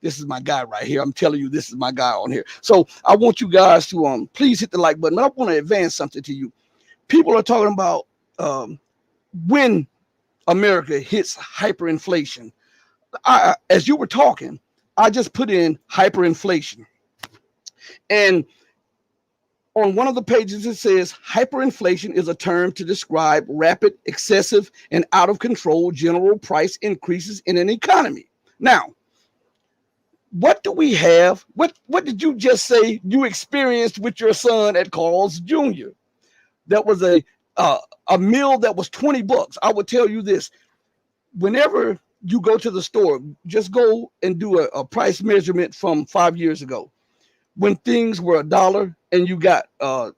This is my guy right here. I'm telling you, this is my guy on here. So I want you guys to please hit the like button. But I want to advance something to you. People are talking about when America hits hyperinflation. As you were talking, I just put in hyperinflation. And on one of the pages, it says hyperinflation is a term to describe rapid, excessive, and out of control general price increases in an economy. Now, what do we have? What did you just say you experienced with your son at Carl's Jr.? That was a meal that was $20. I would tell you this: whenever you go to the store, just go and do a price measurement from 5 years ago, when things were $1 and you got a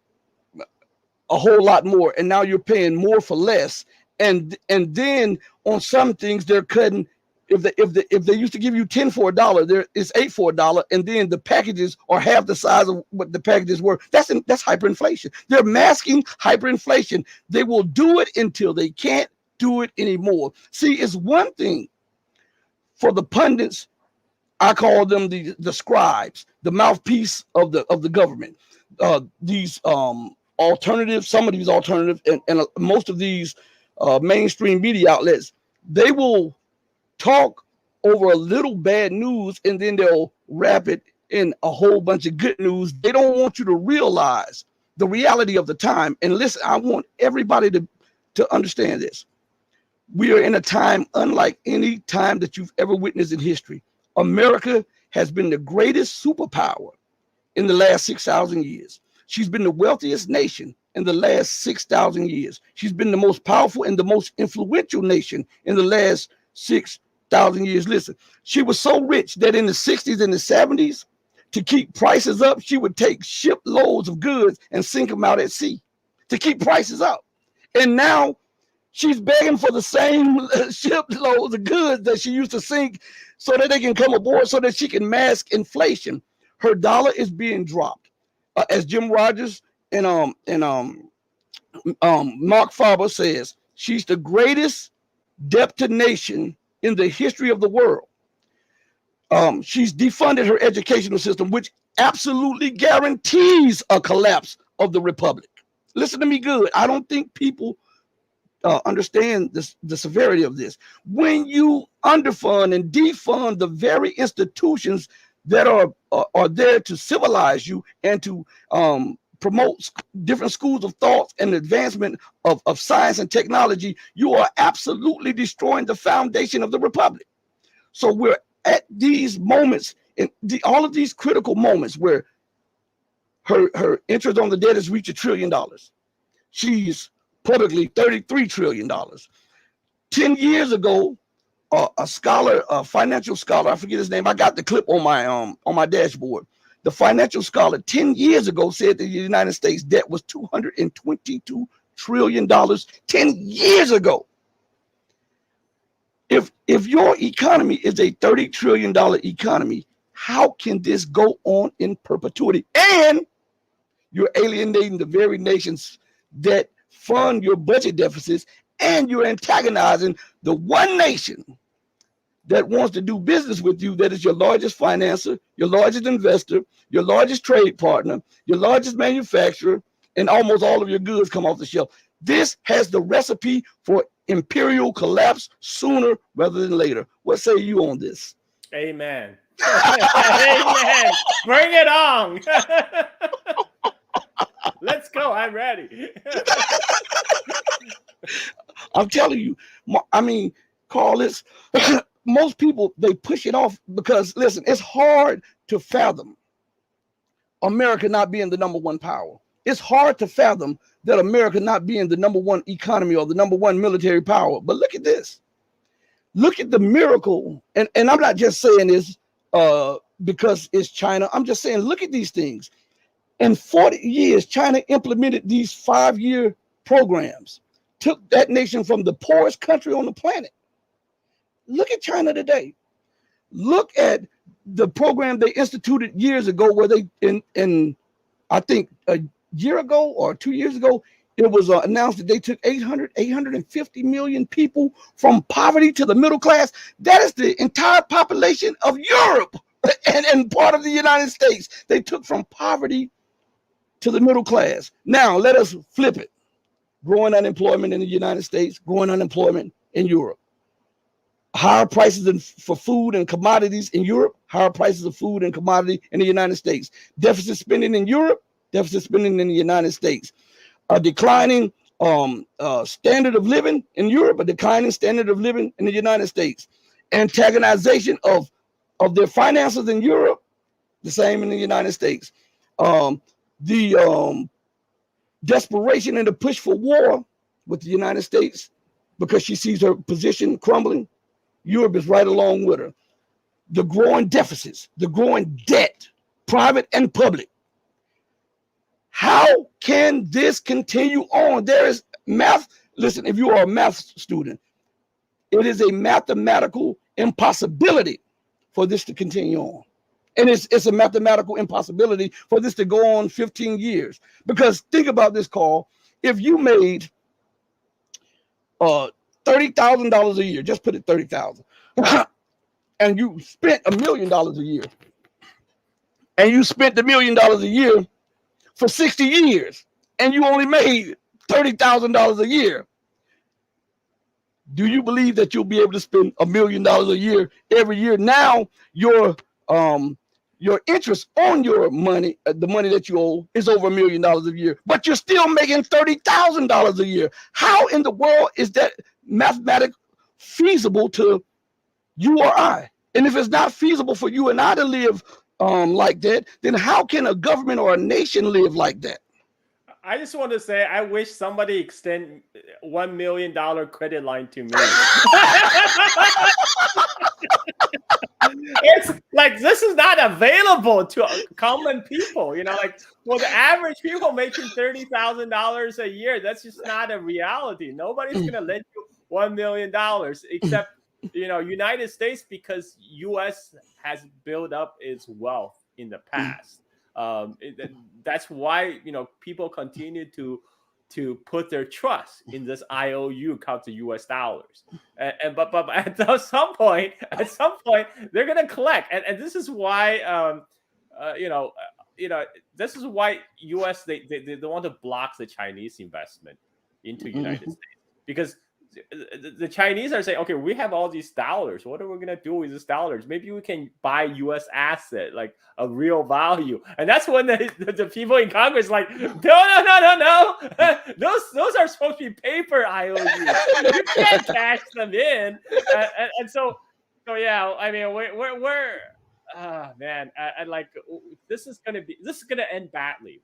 whole lot more, and now you're paying more for less. And then on some things they're cutting. If they used to give you 10 for $1, there is 8 for $1, and then the packages are half the size of what the packages were. That's hyperinflation. They're masking hyperinflation. They will do it until they can't do it anymore. See, it's one thing for the pundits. I call them the scribes, the mouthpiece of the government. These alternatives, some of these alternatives, and most of these mainstream media outlets, they will talk over a little bad news and then they'll wrap it in a whole bunch of good news. They don't want you to realize the reality of the time. And listen, I want everybody to understand this. We are in a time unlike any time that you've ever witnessed in history. America has been the greatest superpower in the last 6,000 years. She's been the wealthiest nation in the last 6,000 years. She's been the most powerful and the most influential nation in the last 6,000 years. Listen, she was so rich that in the 60s and the 70s, to keep prices up, she would take shiploads of goods and sink them out at sea to keep prices up. And now she's begging for the same shiploads of goods that she used to sink so that they can come aboard, so that she can mask inflation. Her dollar is being dropped. As Jim Rogers and Mark Faber says, she's the greatest debtor nation in the history of the world. She's defunded her educational system, which absolutely guarantees a collapse of the republic. Listen to me good. I don't think people understand the severity of this. When you underfund and defund the very institutions that are there to civilize you and to promote different schools of thought and advancement of science and technology, you are absolutely destroying the foundation of the republic. So we're at these moments, all of these critical moments where her interest on the debt has reached $1 trillion. She's publicly $33 trillion. 10 years ago, a scholar, a financial scholar, I forget his name. I got the clip on my dashboard. The financial scholar 10 years ago said that the United States debt was $222 trillion 10 years ago. If your economy is a $30 trillion economy, how can this go on in perpetuity? And you're alienating the very nations that fund your budget deficits, and you're antagonizing the one nation that wants to do business with you, that is your largest financer, your largest investor, your largest trade partner, your largest manufacturer, and almost all of your goods come off the shelf. This has the recipe for imperial collapse sooner rather than later. What say you on this? Amen. Amen. Bring it on. Let's go. I'm ready. I'm telling you, I mean, Carl, it's most people, they push it off because, listen, it's hard to fathom America not being the number one power. It's hard to fathom that America not being the number one economy or the number one military power. But look at this. Look at the miracle. And I'm not just saying this because it's China. I'm just saying, look at these things. In 40 years, China implemented these 5-year programs, took that nation from the poorest country on the planet. Look at China today. Look at the program they instituted years ago, where they, in I think a year ago or 2 years ago, it was announced that they took 850 million people from poverty to the middle class. That is the entire population of Europe and part of the United States. They took from poverty to the middle class. Now let us flip it. Growing unemployment in the United States, growing unemployment in Europe. Higher prices for food and commodities in Europe, higher prices of food and commodity in the United States. Deficit spending in Europe, deficit spending in the United States. A declining standard of living in Europe, a declining standard of living in the United States. Antagonization of their finances in Europe, the same in the United States. The desperation and the push for war with the United States because she sees her position crumbling. Europe is right along with her. The growing deficits, the growing debt, private and public. How can this continue on? There is math. Listen, if you are a math student, it is a mathematical impossibility for this to continue on. And it's a mathematical impossibility for this to go on 15 years. Because think about this, Carl. If you made $30,000 a year, just put it 30,000, and you spent $1 million a year, and you spent $1 million a year for 60 years, and you only made $30,000 a year, do you believe that you'll be able to spend $1 million a year every year? Now your interest on your money, the money that you owe, is over $1 million a year, but you're still making $30,000 a year. How in the world is that mathematically feasible to you or I? And if it's not feasible for you and I to live like that, then how can a government or a nation live like that? I just want to say, I wish somebody extend $1 million credit line to me. It's like, this is not available to common people, you know, like for the average people making $30,000 a year, that's just not a reality. Nobody's going to lend you $1 million except, you know, United States, because US has built up its wealth in the past. That's why, you know, people continue to put their trust in this IOU called the US dollars. But at some point, they're gonna collect. And this is why this is why US they want to block the Chinese investment into United States, because the Chinese are saying, okay, we have all these dollars. What are we gonna do with these dollars? Maybe we can buy U.S. asset, like a real value. And that's when the people in Congress like, no. Those are supposed to be paper IOUs. You can't cash them in. And so yeah, I mean, we're man, I like, this is gonna end badly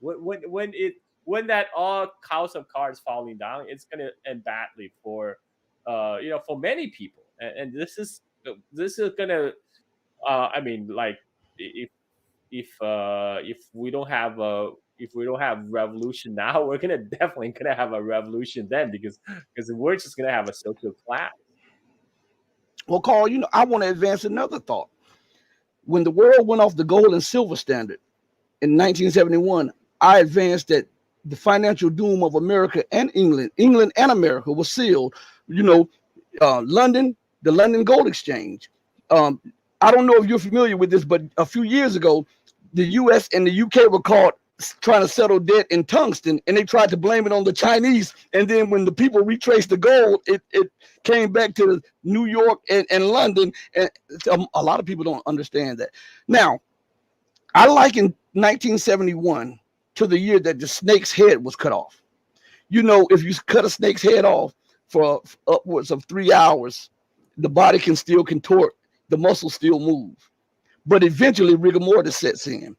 when that all house of cards falling down. It's gonna end badly for for many people, and this is gonna I mean, like, if we don't have revolution now, we're definitely gonna have a revolution then, because we're just gonna have a social class. Well, Carl, I want to advance another thought. When the world went off the gold and silver standard in 1971, I advanced that the financial doom of America and England and America was sealed. London, the London Gold Exchange. I don't know if you're familiar with this, but a few years ago, the U.S. and the U.K. were caught trying to settle debt in tungsten, and they tried to blame it on the Chinese. And then when the people retraced the gold, it came back to New York and London. And a lot of people don't understand that. Now, I liken 1971 to the year that the snake's head was cut off. If you cut a snake's head off for upwards of 3 hours, the body can still contort, the muscles still move. But eventually rigor mortis sets in.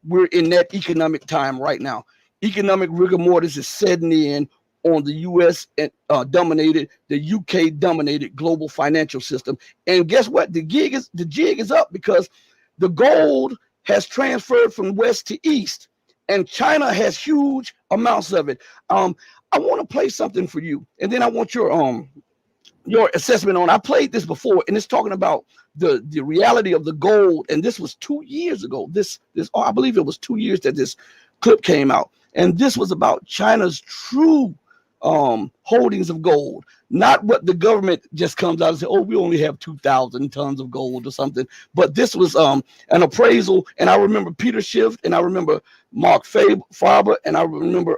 We're in that economic time right now. Economic rigor mortis is setting in on the U.S. dominated, the U.K. dominated global financial system. And guess what? The jig is up, because the gold has transferred from west to east, and China has huge amounts of it. I want to play something for you, and then I want your assessment on. I played this before, and it's talking about the reality of the gold. And this was 2 years ago. I believe it was 2 years that this clip came out, and this was about China's true holdings of gold, not what the government just comes out and say, oh, we only have 2,000 tons of gold or something. But this was an appraisal, and I remember Peter Schiff, and I remember Mark Faber, and I remember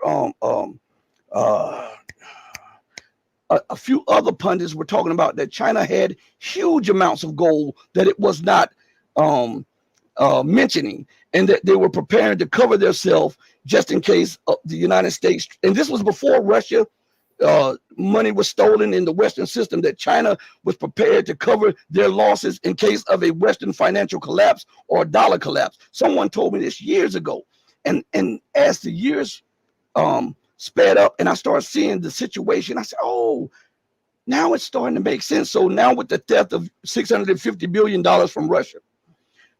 a few other pundits were talking about that China had huge amounts of gold that it was not mentioning, and that they were preparing to cover themselves just in case the United States, and this was before Russia money was stolen in the Western system, that China was prepared to cover their losses in case of a Western financial collapse or a dollar collapse. Someone told me this years ago. And as the years sped up and I started seeing the situation, I said, oh, now it's starting to make sense. So now with the theft of $650 billion from Russia,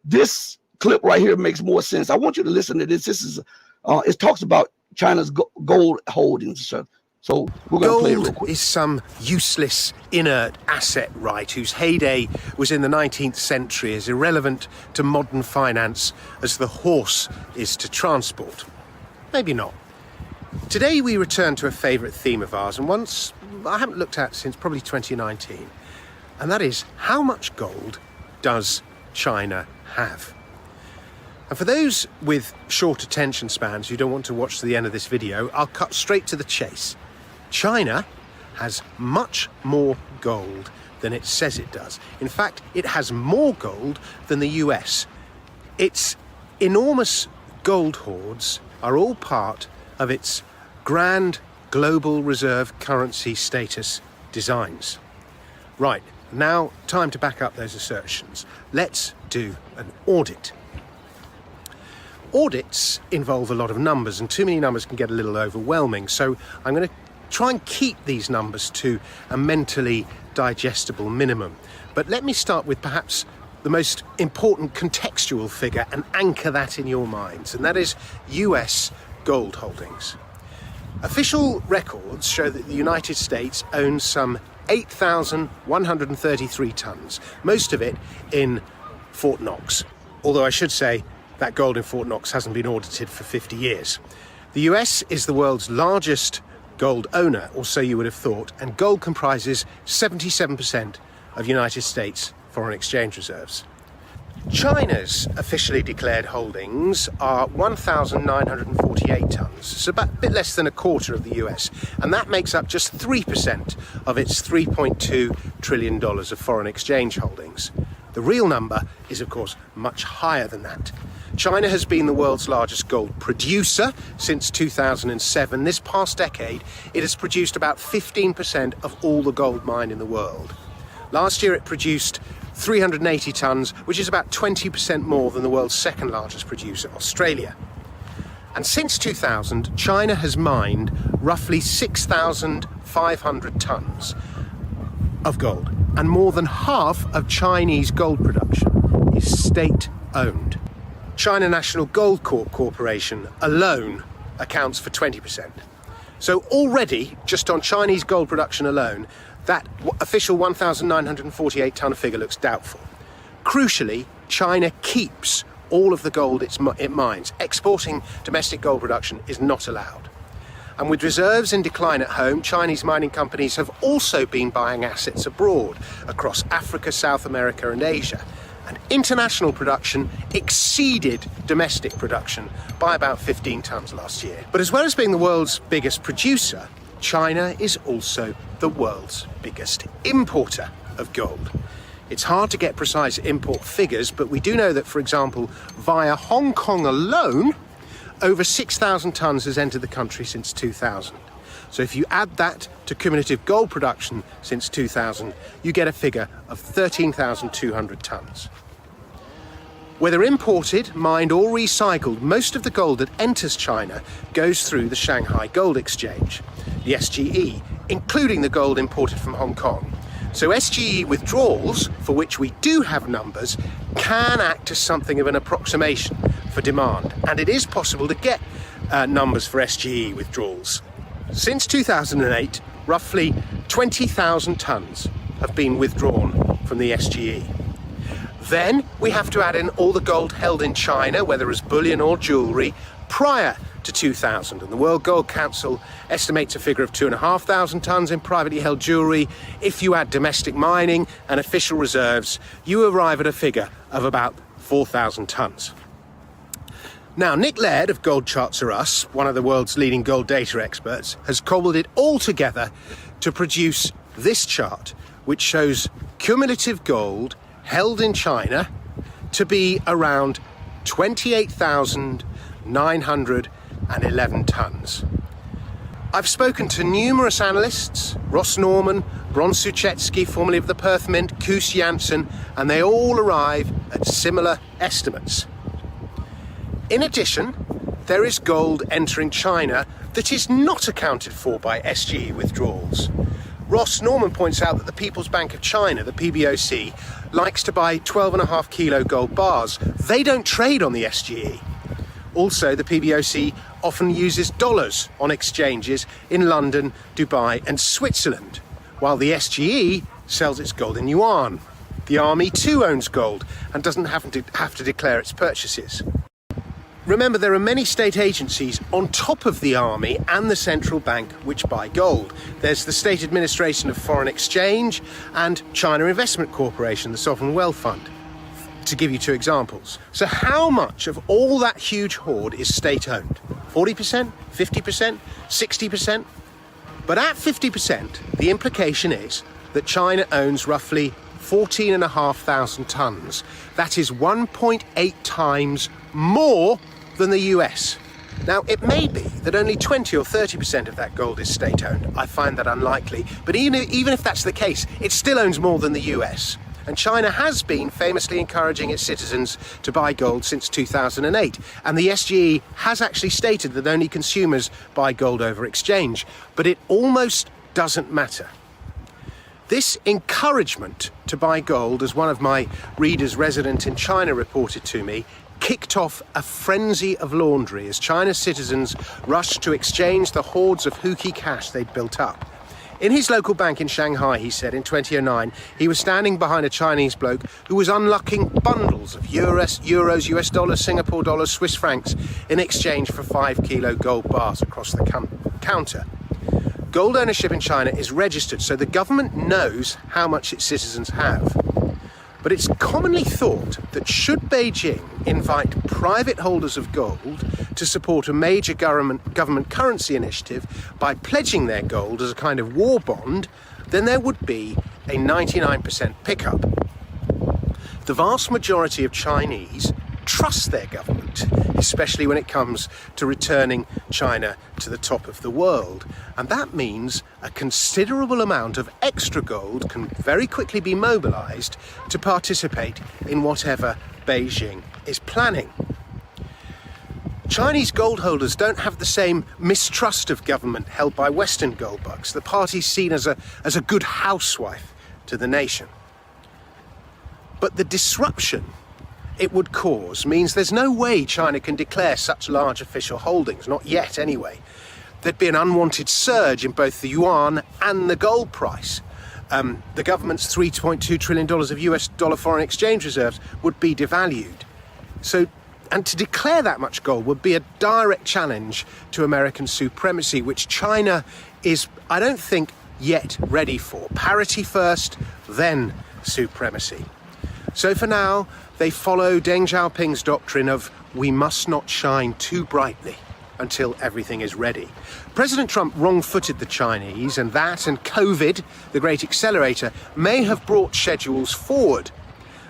this clip right here makes more sense. I want you to listen to this. This is, it talks about China's gold holdings, sir. So we're going to play it real quick. Gold is some useless, inert asset, right, whose heyday was in the 19th century, as irrelevant to modern finance as the horse is to transport. Maybe not. Today we return to a favourite theme of ours, and once I haven't looked at since probably 2019, and that is, how much gold does China have? And for those with short attention spans who don't want to watch to the end of this video, I'll cut straight to the chase. China has much more gold than it says it does. In fact, it has more gold than the US. Its enormous gold hoards are all part of its grand global reserve currency status designs. Right, now time to back up those assertions. Let's do an audit. Audits involve a lot of numbers, and too many numbers can get a little overwhelming, so I'm going to try and keep these numbers to a mentally digestible minimum. But let me start with perhaps the most important contextual figure and anchor that in your minds, and that is US gold holdings. Official records show that the United States owns some 8,133 tons, most of it in Fort Knox. Although I should say that gold in Fort Knox hasn't been audited for 50 years. The US is the world's largest gold owner, or so you would have thought, and gold comprises 77% of United States foreign exchange reserves. China's officially declared holdings are 1,948 tons, so about a bit less than a quarter of the US, and that makes up just 3% of its $3.2 trillion of foreign exchange holdings. The real number is, of course, much higher than that. China has been the world's largest gold producer since 2007. This past decade, it has produced about 15% of all the gold mined in the world. Last year, it produced 380 tons, which is about 20% more than the world's second largest producer, Australia. And since 2000, China has mined roughly 6,500 tons of gold, and more than half of Chinese gold production is state-owned. China National Gold Corporation alone accounts for 20%. So already, just on Chinese gold production alone, that official 1,948 ton figure looks doubtful. Crucially, China keeps all of the gold it mines. Exporting domestic gold production is not allowed. And with reserves in decline at home, Chinese mining companies have also been buying assets abroad, across Africa, South America and Asia. And international production exceeded domestic production by about 15 tons last year. But as well as being the world's biggest producer, China is also the world's biggest importer of gold. It's hard to get precise import figures, but we do know that, for example, via Hong Kong alone, over 6,000 tons has entered the country since 2000. So if you add that to cumulative gold production since 2000, you get a figure of 13,200 tons. Whether imported, mined or recycled, most of the gold that enters China goes through the Shanghai Gold Exchange, the SGE, including the gold imported from Hong Kong. So SGE withdrawals, for which we do have numbers, can act as something of an approximation for demand, and it is possible to get numbers for SGE withdrawals. Since 2008, roughly 20,000 tons have been withdrawn from the SGE. Then we have to add in all the gold held in China, whether as bullion or jewellery, prior to 2000. And the World Gold Council estimates a figure of 2,500 tonnes in privately held jewellery. If you add domestic mining and official reserves, you arrive at a figure of about 4,000 tonnes. Now, Nick Laird of Gold Charts Are Us, one of the world's leading gold data experts, has cobbled it all together to produce this chart, which shows cumulative gold held in China to be around 28,911 tonnes. I've spoken to numerous analysts, Ross Norman, Bron Suchetsky, formerly of the Perth Mint, Koos Janssen, and they all arrive at similar estimates. In addition, there is gold entering China that is not accounted for by SGE withdrawals. Ross Norman points out that the People's Bank of China, the PBOC, likes to buy 12.5 kilo gold bars. They don't trade on the SGE. Also, the PBOC often uses dollars on exchanges in London, Dubai and Switzerland, while the SGE sells its gold in yuan. The army too owns gold and doesn't have to declare its purchases. Remember, there are many state agencies on top of the army and the central bank which buy gold. There's the State Administration of Foreign Exchange and China Investment Corporation, the Sovereign Wealth Fund, to give you two examples. So how much of all that huge hoard is state-owned? 40%? 50%? 60%? But at 50%, the implication is that China owns roughly 14,500 tonnes. That is 1.8 times more than the US. Now, it may be that only 20 or 30% of that gold is state-owned. I find that unlikely. But even if that's the case, it still owns more than the US. And China has been famously encouraging its citizens to buy gold since 2008. And the SGE has actually stated that only consumers buy gold over exchange. But it almost doesn't matter. This encouragement to buy gold, as one of my readers resident in China reported to me, kicked off a frenzy of laundry as China's citizens rushed to exchange the hordes of hooky cash they'd built up. In his local bank in Shanghai, he said, in 2009, he was standing behind a Chinese bloke who was unlocking bundles of euros, US dollars, Singapore dollars, Swiss francs in exchange for 5 kilo gold bars across the counter. Gold ownership in China is registered, so the government knows how much its citizens have. But it's commonly thought that should Beijing invite private holders of gold to support a major government currency initiative by pledging their gold as a kind of war bond, then there would be a 99% pickup. The vast majority of Chinese trust their government, especially when it comes to returning China to the top of the world. And that means a considerable amount of extra gold can very quickly be mobilized to participate in whatever Beijing is planning. Chinese gold holders don't have the same mistrust of government held by Western gold bugs. The party's seen as a good housewife to the nation. But the disruption it would cause means there's no way China can declare such large official holdings, not yet anyway. There'd be an unwanted surge in both the yuan and the gold price. The government's $3.2 trillion of US dollar foreign exchange reserves would be devalued. And to declare that much gold would be a direct challenge to American supremacy, which China is, I don't think, yet ready for. Parity first, then supremacy. So for now, they follow Deng Xiaoping's doctrine of we must not shine too brightly until everything is ready. President Trump wrong-footed the Chinese, and that and COVID, the great accelerator, may have brought schedules forward.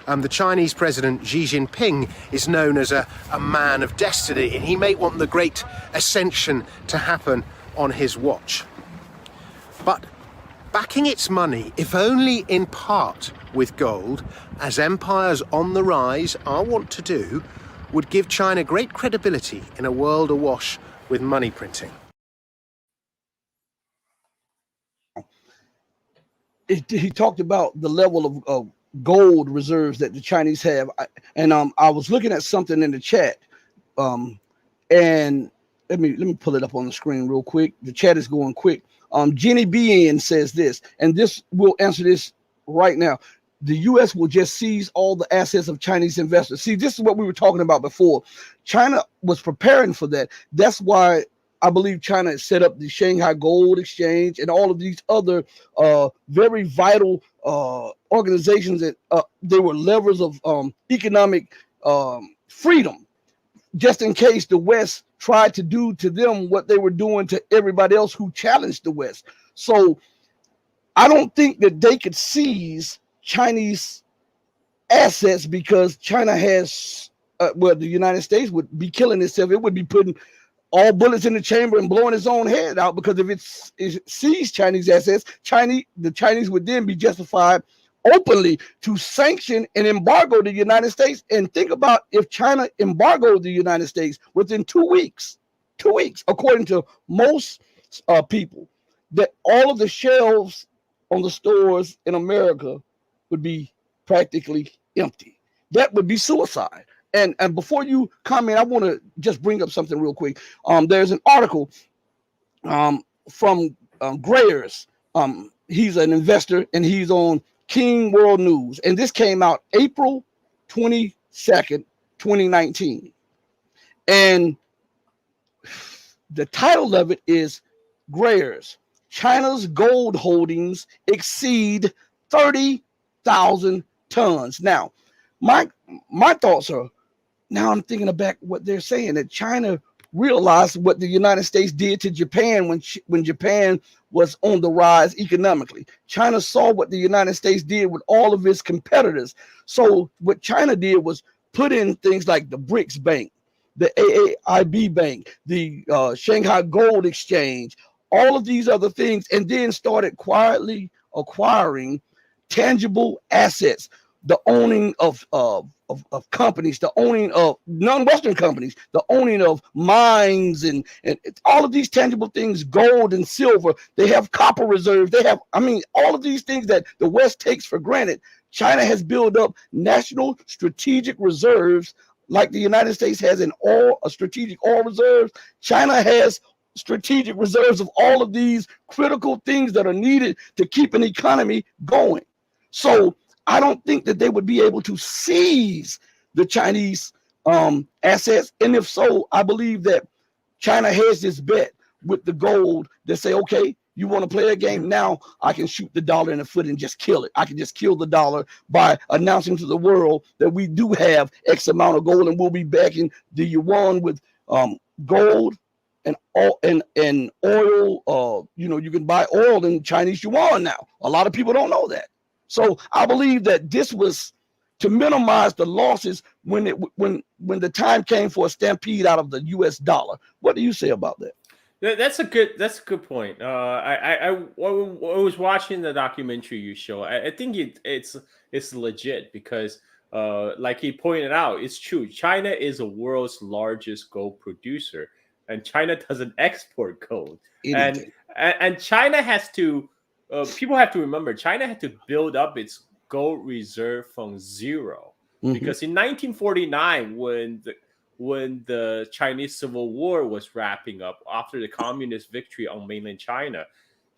The Chinese president Xi Jinping is known as a man of destiny, and he may want the great ascension to happen on his watch. But backing its money, if only in part with gold, as empires on the rise are wont to do, would give China great credibility in a world awash with money printing. He talked about the level of gold reserves that the Chinese have, and I was looking at something in the chat, and let me pull it up on the screen real quick. The chat is going quick. Jenny BN says this, and this will answer this right now. the U.S. will just seize all the assets of Chinese investors. See, this is what we were talking about before. China was preparing for that. That's why I believe China set up the Shanghai Gold Exchange and all of these other very vital organizations that they were levers of economic freedom, just in case the West tried to do to them what they were doing to everybody else who challenged the West. So I don't think that they could seize Chinese assets because China has, well, the United States would be killing itself. It would be putting all bullets in the chamber and blowing its own head out, because if it sees Chinese assets, the Chinese would then be justified openly to sanction and embargo the United States. And think about if China embargoed the United States within 2 weeks, according to most people, that all of the shelves on the stores in America would be practically empty. That would be suicide. And before you comment, I want to just bring up something real quick. There's an article from Grayers. He's an investor and he's on King World News. And this came out April 22nd, 2019. And the title of it is Grayers: China's gold holdings exceed 30,000 tons. Now, my thoughts are, now I'm thinking about what they're saying, that China realized what the United States did to Japan when Japan was on the rise economically. China saw what the United States did with all of its competitors. So what China did was put in things like the BRICS Bank, the AAIB Bank, the Shanghai Gold Exchange, all of these other things, and then started quietly acquiring tangible assets, the owning of companies, the owning of non-Western companies, the owning of mines, and all of these tangible things, gold and silver. They have copper reserves. They have, all of these things that the West takes for granted. China has built up national strategic reserves, like the United States has a strategic oil reserves. China has strategic reserves of all of these critical things that are needed to keep an economy going. So I don't think that they would be able to seize the Chinese assets. And if so, I believe that China has this bet with the gold that say, okay, you want to play a game? Now I can shoot the dollar in the foot and just kill it. I can just kill the dollar by announcing to the world that we do have X amount of gold, and we'll be backing the yuan with gold and oil. You can buy oil in Chinese yuan now. A lot of people don't know that. So I believe that this was to minimize the losses when the time came for a stampede out of the U.S. dollar. What do you say about that? That's a good point. I was watching the documentary you show. I think it's legit because, like he pointed out, it's true. China is the world's largest gold producer, and China doesn't export gold. And China has to. People have to remember, China had to build up its gold reserve from zero, because in 1949, when the Chinese Civil War was wrapping up after the communist victory on mainland China,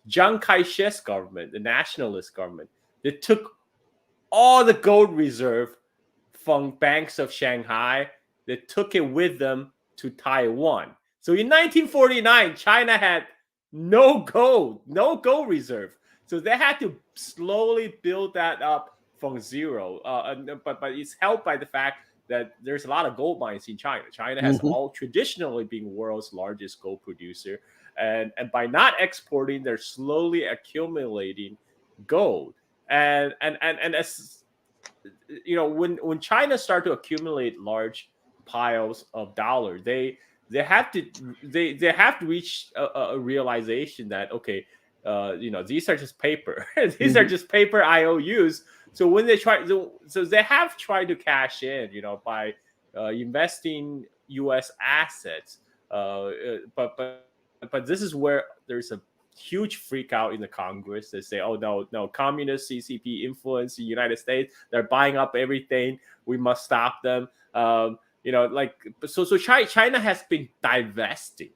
Chiang Kai-shek's government, the nationalist government, they took all the gold reserve from banks of Shanghai. They took it with them to Taiwan. So in 1949, China had no gold reserve. So they had to slowly build that up from zero. But it's helped by the fact that there's a lot of gold mines in China. China has all traditionally been world's largest gold producer. And by not exporting, they're slowly accumulating gold. And as you know, when China started to accumulate large piles of dollars, they have to reach a realization that, okay, these are just paper. These are just paper IOUs. So when they they have tried to cash in, by investing U.S. assets. But this is where there's a huge freak out in the Congress. They say, oh no, communist CCP influence the United States. They're buying up everything. We must stop them. So China has been divesting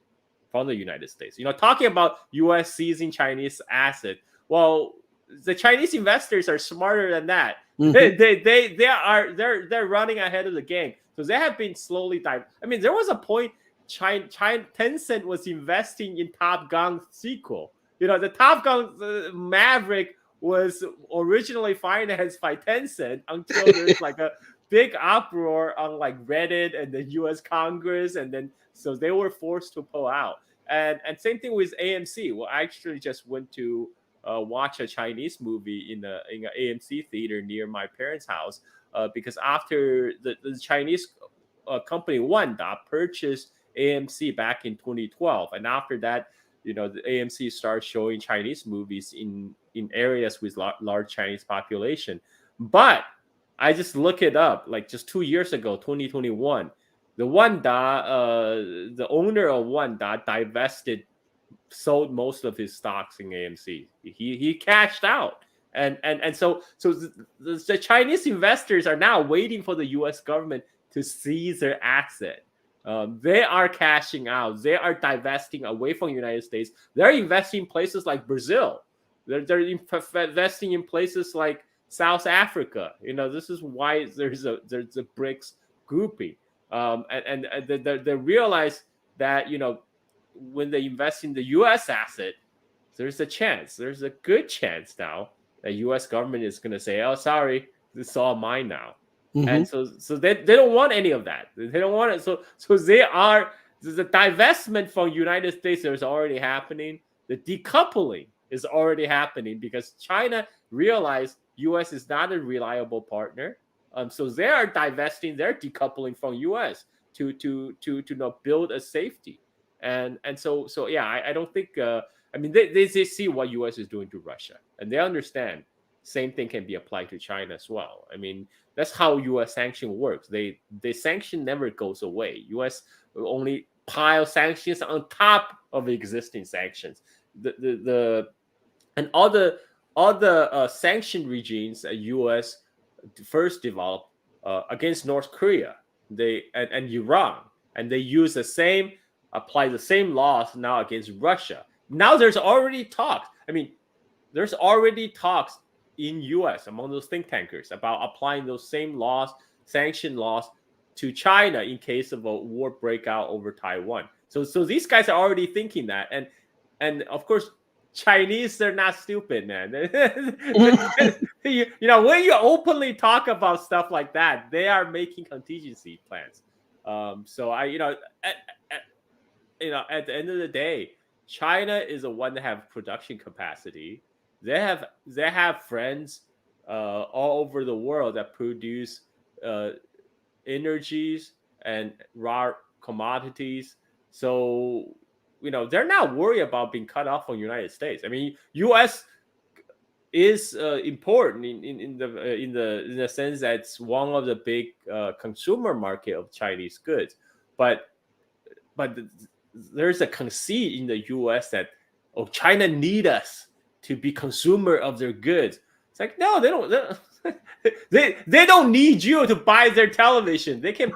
from the United States. Talking about U.S. seizing Chinese asset. Well, the Chinese investors are smarter than that. Mhm. They're running ahead of the game. So they have been slowly I mean, there was a point Tencent was investing in Top Gun sequel. You know, the Top Gun Maverick was originally financed by Tencent until there's like a big uproar on like Reddit and the U.S. Congress, and then so they were forced to pull out. And same thing with AMC. Well, I actually just went to watch a Chinese movie in an AMC theater near my parents' house because after the Chinese company Wanda purchased AMC back in 2012, and after that, you know, the AMC started showing Chinese movies in areas with large Chinese population. But I just look it up, like just 2 years ago, 2021, the the owner of Wanda sold most of his stocks in AMC. He cashed out. And so the Chinese investors are now waiting for the U.S. government to seize their asset. They are cashing out. They are divesting away from the United States. They're investing in places like Brazil. They're investing in places like South Africa. You know, this is why there's a BRICS grouping. And they realize that, you know, when they invest in the U.S. asset, there's a good chance now that U.S. government is going to say, "Oh, sorry, this is all mine now." Mhm. And so they don't want any of that. They don't want it. So the divestment from United States is already happening. The decoupling is already happening because China realized U.S. is not a reliable partner. So they are divesting, they're decoupling from U.S. to build a safety. And so yeah, I don't think I mean they see what U.S. is doing to Russia, and they understand same thing can be applied to China as well. I mean, that's how U.S. sanction works. The sanction never goes away. U.S. will only pile sanctions on top of existing sanctions. And all the sanction regimes that U.S. first developed against North Korea, and Iran, and they apply the same laws now against Russia. Now there's already talks. I mean, there's already talks in U.S. among those think tankers about applying those same laws, sanction laws, to China in case of a war breakout over Taiwan. So these guys are already thinking that, and of course, Chinese, they're not stupid, man. You know, when you openly talk about stuff like that, they are making contingency plans. So at the end of the day, China is the one that have production capacity. They have friends all over the world that produce energies and raw commodities. So, you know, they're not worried about being cut off from the United States. I mean, U.S. is important in the sense that it's one of the big consumer market of Chinese goods, but there's a conceit in the U.S. that, oh, China need us to be consumer of their goods. It's like, no, they don't. They don't need you to buy their television. They can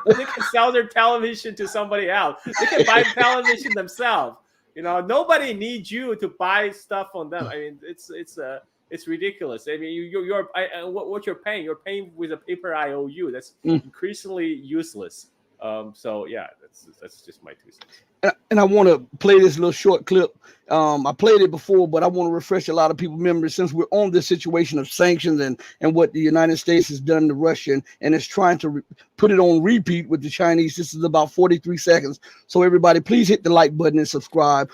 sell their television to somebody else. They can buy television themselves. You know, nobody needs you to buy stuff from them. I mean, it's ridiculous. I mean, what you're paying with a paper IOU. That's increasingly useless. So yeah, that's just my 2 cents. And I want to play this little short clip. I played it before, but I want to refresh a lot of people's memories since we're on this situation of sanctions and what the United States has done to Russia, and it's trying to put it on repeat with the Chinese. This is about 43 seconds. So everybody, please hit the like button and subscribe.